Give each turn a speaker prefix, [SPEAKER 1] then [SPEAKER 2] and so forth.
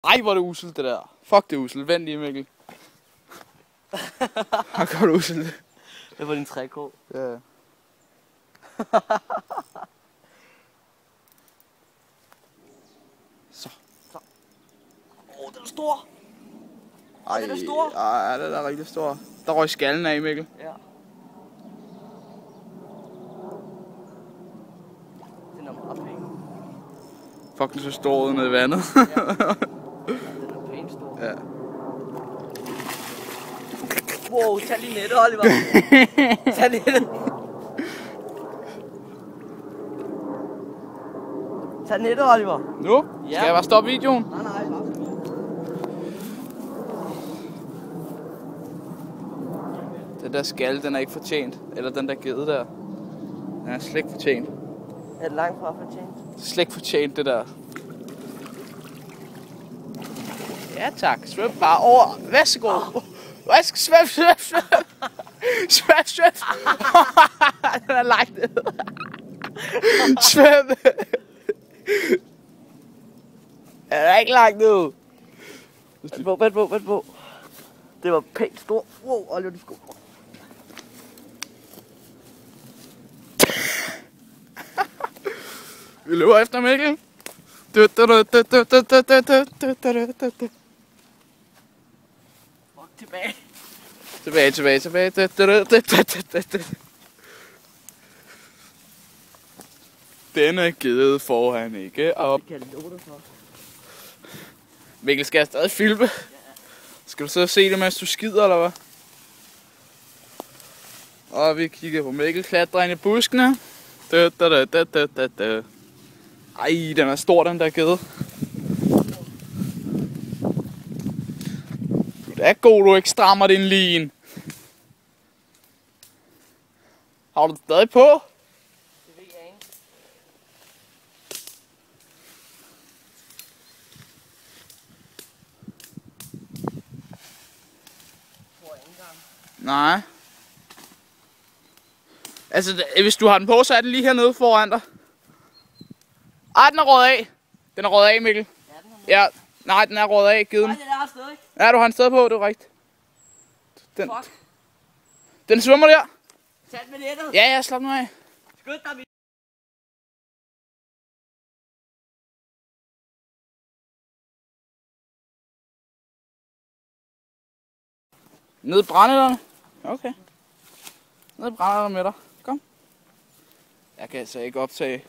[SPEAKER 1] Ej, hvor er det uselt det der. Fuck, det er uselt. Vent lige, Mikkel. Har godt uselt.
[SPEAKER 2] Det var din trækrog.
[SPEAKER 1] Ja. Så.
[SPEAKER 2] Den er stor.
[SPEAKER 1] Ej,
[SPEAKER 2] den er stor.
[SPEAKER 1] Ej, den er rigtig stor. Der røg skallen af, Mikkel.
[SPEAKER 2] Ja. Den er meget pæn.
[SPEAKER 1] Fuck, den så stor ude nede i vandet.
[SPEAKER 2] Ja. Den er pænt stor.
[SPEAKER 1] Ja.
[SPEAKER 2] Wow, tag lige nettet, Oliver. Tag nettet. Tag nettet, Oliver.
[SPEAKER 1] Nu?
[SPEAKER 2] Ja.
[SPEAKER 1] Skal jeg bare stoppe videoen?
[SPEAKER 2] Nej.
[SPEAKER 1] Den der skal, den er ikke fortjent. Eller den der gede der. Den er slet ikke fortjent.
[SPEAKER 2] Er det langt fra fortjent?
[SPEAKER 1] Det er slet ikke fortjent, det der. Ja tak. Svøm bare over. Værsgo. Svøm. Svøm. Den er lagt ned. Svøm. Den er ikke lagt ned.
[SPEAKER 2] Vent på. Det var pænt stor. Wow, Oliver, du skal.
[SPEAKER 1] Vi løber efter Mikkel.
[SPEAKER 2] Fuck, tilbage.
[SPEAKER 1] Tilbage. Denne gede får han ikke op.
[SPEAKER 2] Det kan jeg love dig for.
[SPEAKER 1] Mikkel, skal jeg stadig filme? Skal du så se det, mens du skider, eller hvad? Og vi kigger på Mikkel klatre ind i buskene. Ej, den er stor, den der gede. Du er god, du ikke strammer din lin. Har du det stadig på?
[SPEAKER 2] Det ved jeg ikke. Tror jeg ikke engang.
[SPEAKER 1] Nej. Altså, hvis du har den på, så er den lige hernede foran dig. Ej, den er røget af. Den er røget af, Mikkel.
[SPEAKER 2] Ja, den er med.
[SPEAKER 1] Ja, nej, den er røget af, givet
[SPEAKER 2] Nej,
[SPEAKER 1] den.
[SPEAKER 2] det er der stadig.
[SPEAKER 1] Ja, du har den stadig på, det er rigtigt.
[SPEAKER 2] Fuck.
[SPEAKER 1] Den svømmer der.
[SPEAKER 2] Tag med nettet.
[SPEAKER 1] Ja, slap nu af.
[SPEAKER 2] Skynd dig, vi.
[SPEAKER 1] Ned i brænderne. Okay. Ned i brænderne med dig. Kom. Jeg kan altså ikke optage